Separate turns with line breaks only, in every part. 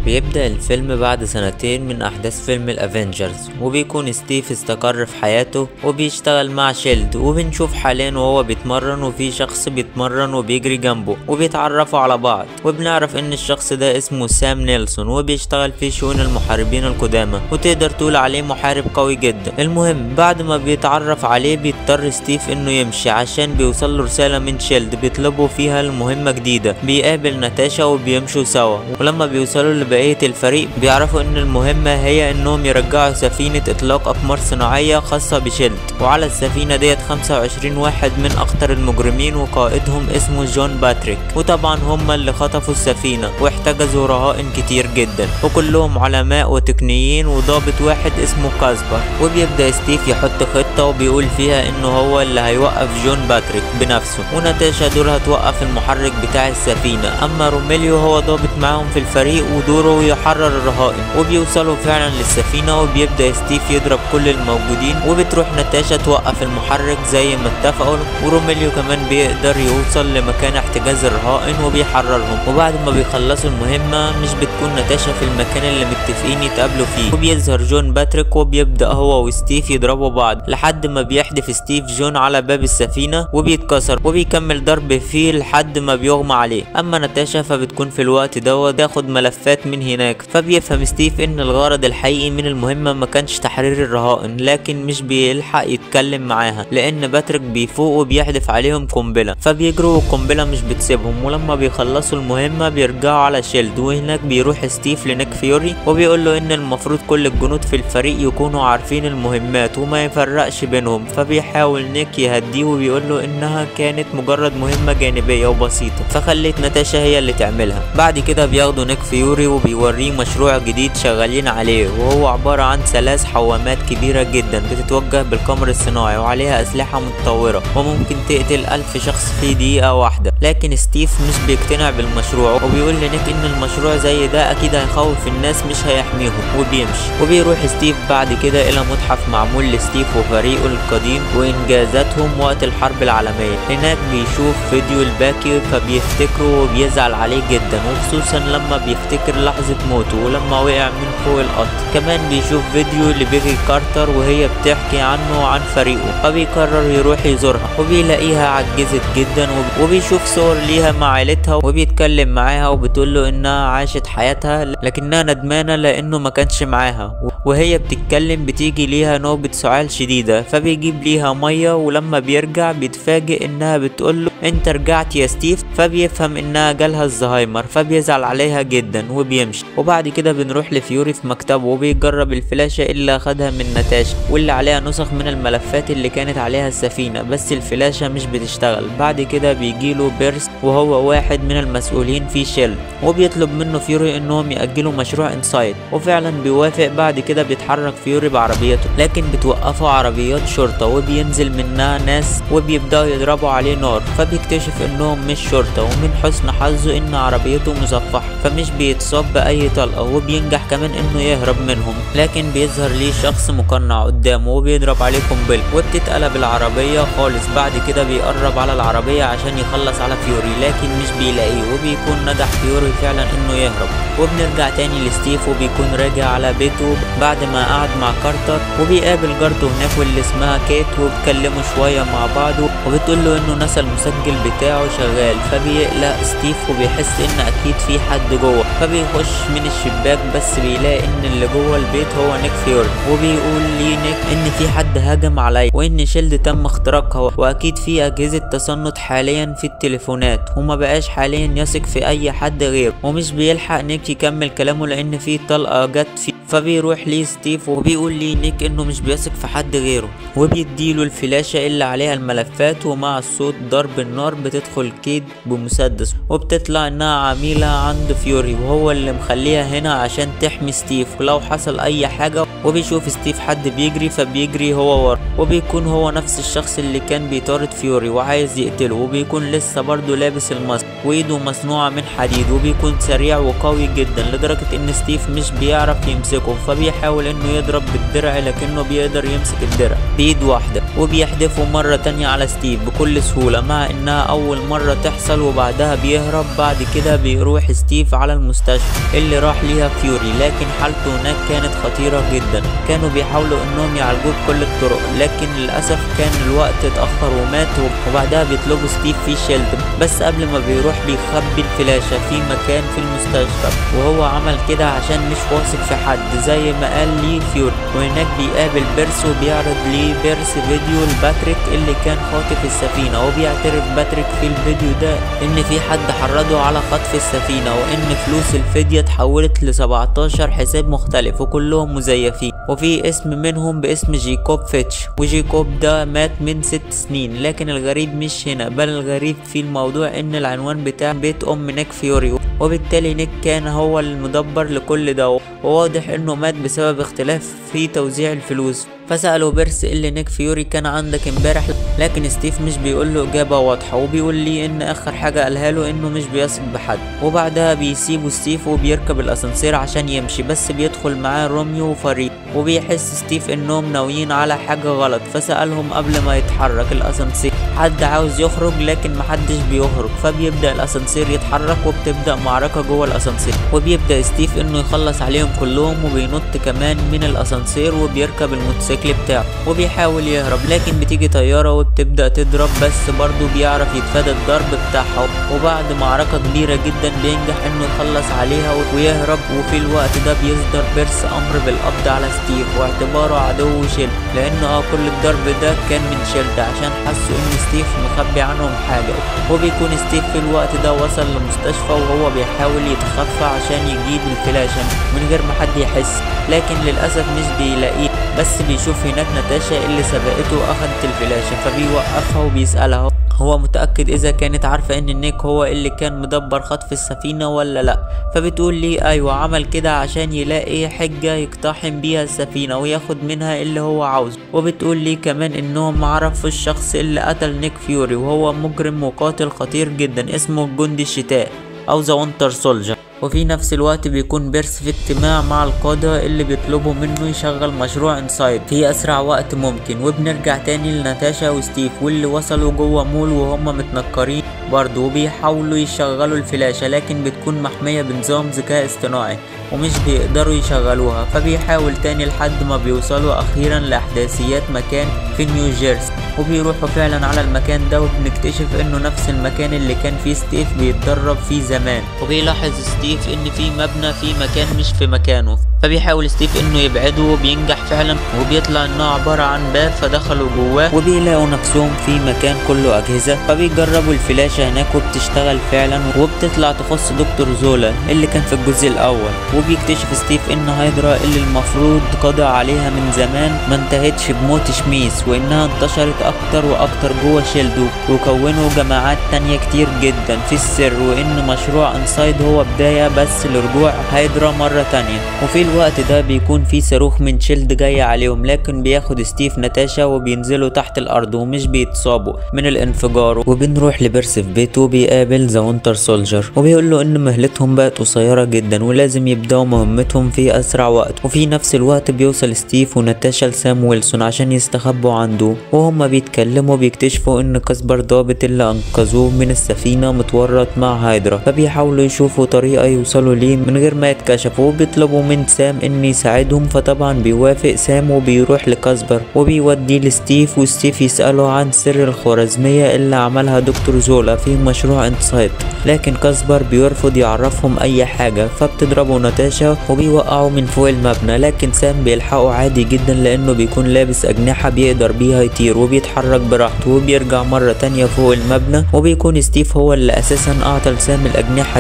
بيبدأ الفيلم بعد سنتين من أحداث فيلم الأفينجرز، وبيكون ستيف استقر في حياته وبيشتغل مع شيلد، وبنشوف حاليا وهو بيتمرن وفي شخص بيتمرن وبيجري جنبه وبيتعرفوا على بعض، وبنعرف إن الشخص ده اسمه سام نيلسون وبيشتغل في شؤون المحاربين القدامى، وتقدر تقول عليه محارب قوي جدا. المهم بعد ما بيتعرف عليه بيضطر ستيف إنه يمشي عشان بيوصل له رسالة من شيلد بيطلبوا فيها المهمة جديدة. بيقابل ناتاشا وبيمشوا سوا، ولما بيوصلوا بقية الفريق بيعرفوا ان المهمة هي انهم يرجعوا سفينة اطلاق اقمار صناعية خاصة بشيلد، وعلى السفينة ديت 25 واحد من اخطر المجرمين وقائدهم اسمه جون باتريك، وطبعا هم اللي خطفوا السفينة واحتجزوا رهائن كتير جدا وكلهم علماء وتقنيين وضابط واحد اسمه كاسبر. وبيبدأ ستيف يحط خطة وبيقول فيها انه هو اللي هيوقف جون باتريك بنفسه، وناتاشا دورها توقف المحرك بتاع السفينة، اما روميليو هو ضابط معاهم في الفريق دوره يحرر الرهائن. وبيوصلوا فعلا للسفينة وبيبدأ ستيف يضرب كل الموجودين، وبتروح ناتاشا توقف المحرك زي ما اتفقوا، وروميليو كمان بيقدر يوصل لمكان احتجاز الرهائن وبيحررهم. وبعد ما بيخلصوا المهمة مش بتكون ناتاشا في المكان اللي متفقين يتقابلوا فيه، وبيظهر جون باتريك وبيبدأ هو وستيف يضربوا بعض لحد ما بيحدف ستيف جون على باب السفينة وبيتكسر، وبيكمل ضرب فيه لحد ما بيغمى عليه. اما ناتاشا فبتكون في الوقت دوت تاخد ملفات من هناك، فبيفهم ستيف ان الغرض الحقيقي من المهمة ما كانش تحرير الرهائن، لكن مش بيلحق يتكلم معاها لان باتريك بيفوق وبيحدف عليهم قنبلة، فبيجروا والقنبلة مش بتسيبهم. ولما بيخلصوا المهمة بيرجعوا على شيلد، وهناك بيروح ستيف لنيك فيوري وبيقول له ان المفروض كل الجنود في الفريق يكونوا عارفين المهمات وما يفرقش بينهم، فبيحاول نيك يهديه وبيقول له انها كانت مجرد مهمة جانبية وبسيطة فخلت ناتاشا هي اللي تعملها. بعد كده بياخدوا نيك فيوري وبيوريه مشروع جديد شغالين عليه، وهو عبارة عن 3 حوامات كبيرة جدا بتتوجه بالقمر الصناعي وعليها أسلحة متطورة وممكن تقتل 1000 شخص في دقيقة واحدة. لكن ستيف مش بيقتنع بالمشروع وبيقول لنيك ان المشروع زي ده اكيد هيخوف الناس مش هيحميهم، وبيمشي. وبيروح ستيف بعد كده الى متحف معمول لستيف وفريقه القديم وانجازاتهم وقت الحرب العالمية. هناك بيشوف فيديو الباكي فبيفتكره وبيزعل عليه جدا، وخصوصا لما بيفتكر لحظة موته ولما وقع من فوق القطر. كمان بيشوف فيديو لبيجي كارتر وهي بتحكي عنه وعن فريقه، فبيقرر يروح يزورها وبيلاقيها عجزت جدا، وبيشوف صور ليها مع عيلتها وبيتكلم معاها وبتقول له انها عاشت حياتها لكنها ندمانة لانه ما كانش معاها. وهي بتتكلم بتيجي ليها نوبة سعال شديدة، فبيجيب ليها مية، ولما بيرجع بيتفاجئ انها بتقول له انت رجعت يا ستيف، فبيفهم انها جالها الزهايمر فبيزعل عليها جدا وبيمشي. وبعد كده بنروح لفيوري في مكتبه وبيجرب الفلاشة اللي اخدها من ناتاشا واللي عليها نسخ من الملفات اللي كانت عليها السفينة، بس الفلاشة مش بتشتغل. بعد كده بيجيله بيرس وهو واحد من المسؤولين في شيلد، وبيطلب منه فيوري انهم يأجلوا مشروع انسايد، وفعلا بيوافق. بعد كده بيتحرك فيوري بعربيته لكن بتوقفه عربيات شرطة وبينزل منها ناس وبيبدأوا يضربوا عليه نار، فبيكتشف انهم مش شرطة، ومن حسن حظه ان عربيته مصفحة فمش بيتصاب بأي طلقة، وبينجح كمان انه يهرب منهم. لكن بيظهر ليه شخص مقنع قدامه وبيضرب عليه قنبلة وبتتقلب العربية خالص. بعد كده بيقرب على العربية عشان يخلص على فيوري لكن مش بيلاقيه، وبيكون نجح فيوري فعلا انه يهرب. وبنرجع تاني لستيف وبيكون راجع على بيته بعد ما قعد مع كارتر، وبيقابل جارته هناك واللي اسمها كيت وبيتكلموا شوية مع بعض، وبتقول له انه نسى المسجل بتاعه شغال. فبيقلق ستيف وبيحس ان اكيد في حد جوه، فبيخش من الشباك بس بيلاقي ان اللي جوه البيت هو نيك فيوري، وبيقول لي نيك ان في حد هاجم عليا وان شيلد تم اختراقها، واكيد في اجهزة تصنت حاليا في التليفونات وما بقاش حاليا يثق في اي حد غيره. ومش بيلحق نيك يكمل كلامه لان في طلقة جت فيه، فبيروح ليه ستيف وبيقول ليه نيك انه مش بيثق في حد غيره، وبيديله الفلاشة اللي عليها الملفات. ومع الصوت ضرب النار بتدخل كيت بمسدس وبتطلع انها عميلة عند فيوري وهو اللي مخليها هنا عشان تحمي ستيف ولو حصل اي حاجة. وبيشوف ستيف حد بيجري فبيجري هو ورا، وبيكون هو نفس الشخص اللي كان بيطارد فيوري وعايز يقتله، وبيكون لسه برضه لابس الماسك وايده مصنوعة من حديد، وبيكون سريع وقوي جدا لدرجة ان ستيف مش بيعرف يمسكه، فبيحاول انه يضرب بالدرع لكنه بيقدر يمسك الدرع. بإيد واحدة، وبيحدفوا مرة تانية على ستيف بكل سهولة مع انها اول مرة تحصل، وبعدها بيهرب. بعد كده بيروح ستيف على المستشفى اللي راح ليها فيوري، لكن حالته هناك كانت خطيرة جدا. كانوا بيحاولوا انهم يعالجوه بكل الطرق، لكن للأسف كان الوقت اتأخر ومات. وبعدها بيطلبوا ستيف في شيلد، بس قبل ما بيروح بيخبي الفلاشة في مكان في المستشفى، وهو عمل كده عشان مش واثق في حد زي ما قال لي فيوري. وهناك بيقابل بيرس وبيعرض ليه بيرس فيديو لباتريك اللي كان خاطف السفينة، وبيعترف باتريك في الفيديو ده ان في حد حرضه على خطف السفينة، وان فلوس الفدية اتحولت ل 17 حساب مختلف وكلهم مزيفين، وفي اسم منهم باسم جيكوب فيتش، وجيكوب ده مات من 6 سنين. لكن الغريب مش هنا، بل الغريب في الموضوع ان العنوان بتاع بيت ام نيك فيوري، وبالتالي نيك كان هو المدبر لكل ده، وواضح انه مات بسبب اختلاف في توزيع الفلوس. فسألوا بيرس اللي نيك فيوري كان عندك امبارح، لكن ستيف مش بيقول له اجابة واضحة، وبيقول لي ان اخر حاجة قالها له انه مش بيثق بحد. وبعدها بيسيبوا ستيف وبيركب الاسانسير عشان يمشي، بس بيدخل معاه روميو وفريد، وبيحس ستيف انهم ناويين على حاجة غلط. فسألهم قبل ما يتحرك الاسانسير حد عاوز يخرج، لكن محدش بيخرج. فبيبدأ الاسانسير يتحرك، وبتبدأ معركة جوه الاسانسير، وبيبدأ ستيف انه يخلص عليهم كلهم، وبينط كمان من الاسانسير وبيركب الموتوسيكل بتاعه وبيحاول يهرب، لكن بتيجي طيارة وبتبدأ تضرب، بس برضه بيعرف يتفادى الضرب بتاعها. وبعد معركة كبيرة جدا بينجح انه يخلص عليها ويهرب. وفي الوقت ده بيصدر بيرس امر بالقبض على ستيف واعتباره عدو شيلد، لانه كل الضرب ده كان من شيلد عشان حسوا ان ستيف مخبي عنهم حاجة. وبيكون ستيف في الوقت ده وصل للمستشفى، وهو بيحاول يتخفى عشان يجيب الفلاشة من غير ما حد يحس، لكن للأسف مش بيلاقيه، بس بيشوف هناك ناتاشا اللي سبقته واخدت الفلاشة. فبيوقفها وبيسألها هو متأكد إذا كانت عارفة إن نيك هو اللي كان مدبر خطف السفينة ولا لأ. فبتقول لي أيوة، عمل كده عشان يلاقي حجة يقتحم بيها السفينة وياخد منها اللي هو عاوزه. وبتقول لي كمان إنهم عرفوا الشخص اللي قتل نيك فيوري، وهو مجرم وقاتل خطير جدا اسمه جندي الشتاء أو ذا وينتر سولجر. وفي نفس الوقت بيكون بيرس في اجتماع مع القادة اللي بيطلبوا منه يشغل مشروع انسايد في أسرع وقت ممكن. وبنرجع تاني لناتاشا وستيف واللي وصلوا جوه مول وهم متنكرين برضه، وبيحاولوا يشغلوا الفلاشة، لكن بتكون محمية بنظام ذكاء اصطناعي ومش بيقدروا يشغلوها. فبيحاول تاني لحد ما بيوصلوا أخيرا لأحداثيات مكان في نيوجيرسي، وبيروحوا فعلا على المكان ده، وبنكتشف انه نفس المكان اللي كان فيه ستيف بيتدرب فيه زمان. وبيلاحظ ستيف ان في مبنى في مكان مش في مكانه، فبيحاول ستيف انه يبعده وبينجح فعلا، وبيطلع انه عبارة عن باب. فدخلوا جواه وبيلاقوا نفسهم في مكان كله اجهزة، فبيجربوا الفلاشة هناك وبتشتغل فعلا، وبتطلع تخص دكتور زولا اللي كان في الجزء الاول. وبيكتشف ستيف ان هايدرا اللي المفروض قضى عليها من زمان ما انتهتش بموت شميس، وانها انتشرت اكتر واكتر جوه شيلدو، وكونوا جماعات تانية كتير جدا في السر، وان مشروع انسايد هو بداية بس لرجوع هايدرا مرة تانية. وفي الوقت ده بيكون في صاروخ من شيلد جاي عليهم، لكن بياخد ستيف ناتاشا وبينزلوا تحت الارض ومش بيتصابوا من الانفجار. وبنروح لبيرس في بيته وبيقابل ذا وينتر سولجر، وبيقول له ان مهلتهم بقت قصيرة جدا ولازم يبداوا مهمتهم في اسرع وقت. وفي نفس الوقت بيوصل ستيف وناتاشا لسام ويلسون عشان يستخبوا عنده، وهم بيتكلموا بيكتشفوا ان كاسبر ضابط اللي انقذوه من السفينة متورط مع هايدرا، فبيحاولوا يشوفوا طريقة يوصلوا ليه من غير ما يتكشفوا، وبيطلبوا من سام ان يساعدهم. فطبعا بيوافق سام وبيروح لكاسبر وبيوديه لستيف، وستيف يسأله عن سر الخوارزمية اللي عملها دكتور زولا في مشروع انسايد، لكن كاسبر بيرفض يعرفهم اي حاجة. فبتضربوا ناتاشا وبيوقعوا من فوق المبنى، لكن سام بيلحقوا عادي جدا لانه بيكون لابس اجنحة بيقدر بيها يطير وبيتحرك براحته، وبيرجع مرة تانية فوق المبنى. وبيكون ستيف هو اللي اساسا اعطى لسام الاجنحة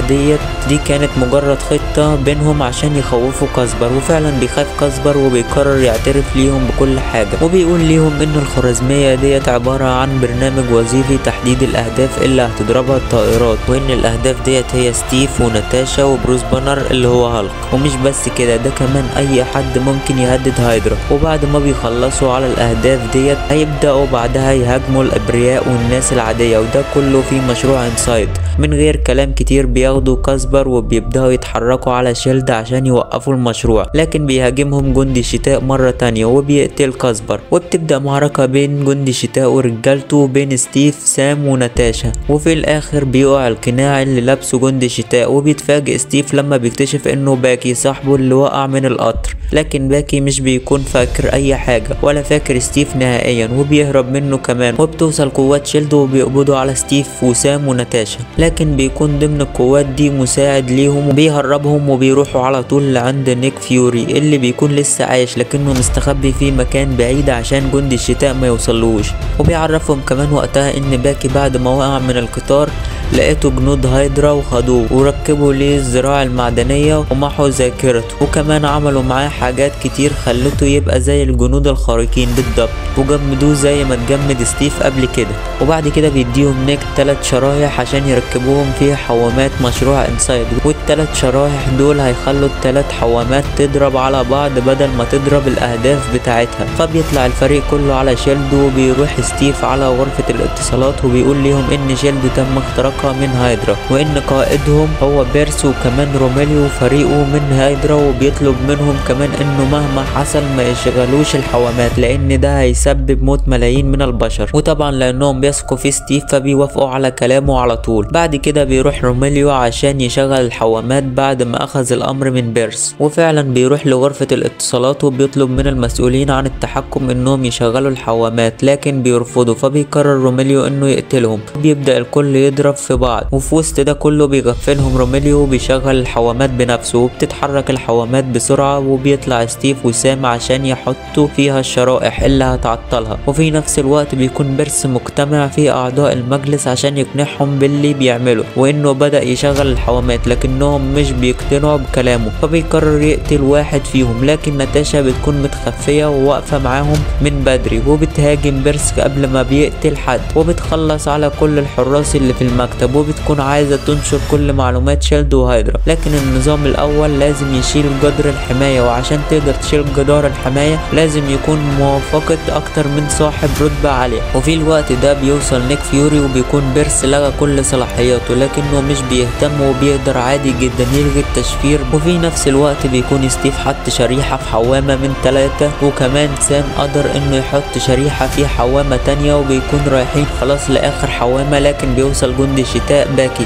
دي كانت مجرد خطة بينهم عشان يخوفوا كاسبر، وفعلا بيخاف كاسبر وبيقرر يعترف ليهم بكل حاجة، وبيقول ليهم ان الخوارزمية ديت عبارة عن برنامج وظيفي تحديد الاهداف اللي هتضربها الطائرات، وان الاهداف ديت هي ستيف وناتاشا وبروس بانر اللي هو هالك. ومش بس كده، ده كمان اي حد ممكن يهدد هايدرا. وبعد ما بيخلصوا على الاهداف ديت هيبداوا بعدها يهاجموا الابرياء والناس العادية، وده كله في مشروع انسايد من غير كلام كتير بياخدوا كاسبر وبيبدأوا يتحركوا على شيلد عشان يوقفوا المشروع، لكن بيهاجمهم جندي الشتاء مرة تانية وبيقتل كاسبر، وبتبدأ معركة بين جندي الشتاء ورجالته وبين ستيف سام وناتاشا. وفي الاخر بيقع القناع اللي لابسه جندي الشتاء، وبيتفاجئ ستيف لما بيكتشف انه باكي صاحبه اللي وقع من القطر، لكن باكي مش بيكون فاكر اي حاجة ولا فاكر ستيف نهائيا وبيهرب منه كمان. وبتوصل قوات شيلد وبيقبضوا على ستيف وسام وناتاشا، لكن بيكون ضمن القوات دي مساعد ليهم وبيهربهم وبيروحوا على طول لعند نيك فيوري اللي بيكون لسه عايش لكنه مستخبي في مكان بعيد عشان جندي الشتاء ما يوصلوش. وبيعرفهم كمان وقتها ان باكي بعد ما وقع من القطار لقيته جنود هايدرا وخدوه وركبوا ليه الزراعة المعدنية ومحوا ذاكرته، وكمان عملوا معاه حاجات كتير خلته يبقى زي الجنود الخارقين بالضبط، وجمدوه زي ما اتجمد ستيف قبل كده. وبعد كده بيديهم نيك 3 شرايح عشان يركبوهم في حوامات مشروع انسايد، وال3 شرايح دول هيخلوا ال3 حوامات تضرب على بعض بدل ما تضرب الاهداف بتاعتها. فبيطلع الفريق كله على شيلد وبيروح ستيف على غرفة الاتصالات وبيقول ليهم ان شيلد تم اختراقها من هايدرا وان قائدهم هو بيرس وكمان روميليو وفريقه من هايدرا، وبيطلب منهم كمان انه مهما حصل ما يشغلوش الحوامات لان ده هيسبب موت ملايين من البشر. وطبعا لانهم بيثقوا في ستيف فبيوافقوا على كلامه على طول. بعد كده بيروح روميليو عشان يشغل الحوامات بعد ما اخذ الامر من بيرس، وفعلا بيروح لغرفة الاتصالات وبيطلب من المسؤولين عن التحكم انهم يشغلوا الحوامات لكن بيرفضوا، فبيقرر روميليو انه يقتلهم. بيبدأ الكل يضرب في بعض، وفي وسط ده كله بيغفلهم روميليو وبيشغل الحوامات بنفسه، وبتتحرك الحوامات بسرعة وبيطلع ستيف وسام عشان يحطوا فيها الشرائح اللي هتعطلها. وفي نفس الوقت بيكون بيرس مجتمع في اعضاء المجلس عشان يقنعهم باللي بيعمله وانه بدأ يشغل الحوامات لكنهم مش بيقتنعوا بكلامه، فبيقرر يقتل واحد فيهم. لكن ناتاشا بتكون متخفية وواقفة معاهم من بدري وبتهاجم بيرس قبل ما بيقتل حد، وبتخلص على كل الحراس اللي في المكتب، وبتكون عايزة تنشر كل معلومات شيلد وهايدرا. لكن النظام الاول لازم يشيل جدر الحماية، وعشان تقدر تشيل جدار الحماية لازم يكون موافقة اكتر من صاحب رتبة عالية. وفي الوقت ده بيوصل نيك فيوري وبيكون بيرس لغى كل صلاحياته لكنه مش بيهتم وبيقدر عادي جدا يلغي التشفير. وفي نفس الوقت بيكون ستيف حط شريحة في حوامة من 3، وكمان سام قدر انه يحط شريحة في حوامة تانية، وبيكون رايحين خلاص لاخر حوامة لكن بيوصل جندي شتاء باكي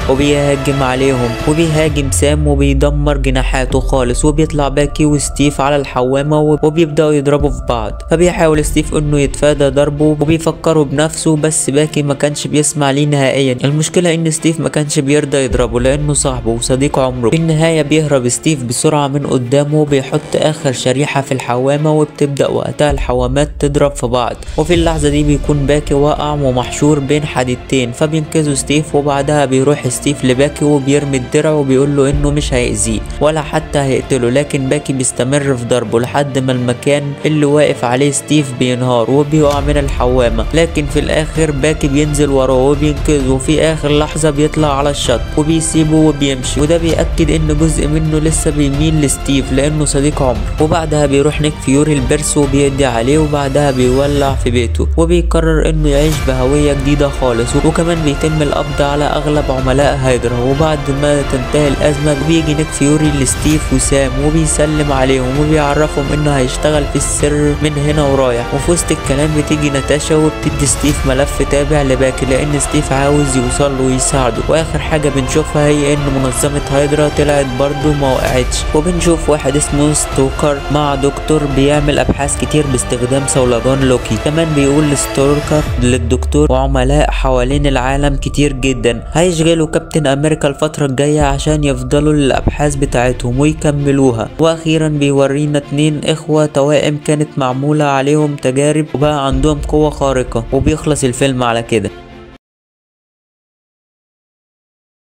وبيهاجم عليهم، وبيهاجم سام وبيدمر جناحاته خالص، وبيطلع باكي وستيف على الحوامة وبيبدأوا يضربوا في بعض. فبيحاول ستيف انه يتفادى ضربه وبيفكروا بنفسه، بس باكي ما كانش بيسمع ليه نهائيا. المشكلة ان ستيف ما كانش بيرضى يضربه لانه صاحبه وصديق عمره. في النهاية بيهرب ستيف بسرعة من قدامه وبيحط اخر شريحة في الحوامة، وبتبدأ وقتها الحوامات تضرب في بعض. وفي اللحظة دي بيكون باكي واقع ومحشور بين حديدتين، فبينقذوا ستيف. وبعدها بيروح ستيف لباكي وبيرمي الدرع وبيقول له انه مش هيأذيه ولا حتى هيقتله، لكن باكي بيستمر في ضربه لحد ما المكان اللي واقف عليه ستيف بينهار وبيقع من الحوامة. لكن في الاخر باكي بينزل وراه وبينقذه، وفي اخر لحظة بيطلع على الشط وبيسيبه وبيمشي، وده بيأكد ان جزء منه لسه بيميل لستيف لانه صديق عمره. وبعدها بيروح نيك فيوري البرس وبيقضي عليه، وبعدها بيولع في بيته وبيقرر انه يعيش بهوية جديدة خالص. وكمان بيتم القبض على اغلب عملاء هايدرا. وبعد ما تنتهي الازمة بيجي نيك فيوري لستيف وسام وبيسلم عليهم وبيعرفهم انه هيشتغل في السر من هنا ورايح. وفي وسط الكلام بتيجي ناتاشا وبتدي ستيف ملف تابع لباكي لان ستيف عاوز يوصل له ويساعده. واخر حاجة بنشوفها هي ان منظمة هايدرا طلعت برضه ما وقعتش، وبنشوف واحد اسمه ستوكر مع دكتور بيعمل ابحاث كتير باستخدام صولجان لوكي. كمان بيقول ستوكر للدكتور وعملاء حوالين العالم كتير جدا هيشغلوا كابتن امريكا الفترة الجاية عشان يفضلوا للابحاث بتاعتهم ويكملوها. واخيرا بيورينا 2 اخوة توائم كانت معمولة عليهم تجارب وبقى عندهم قوة خارقة، وبيخلص الفيلم على كده.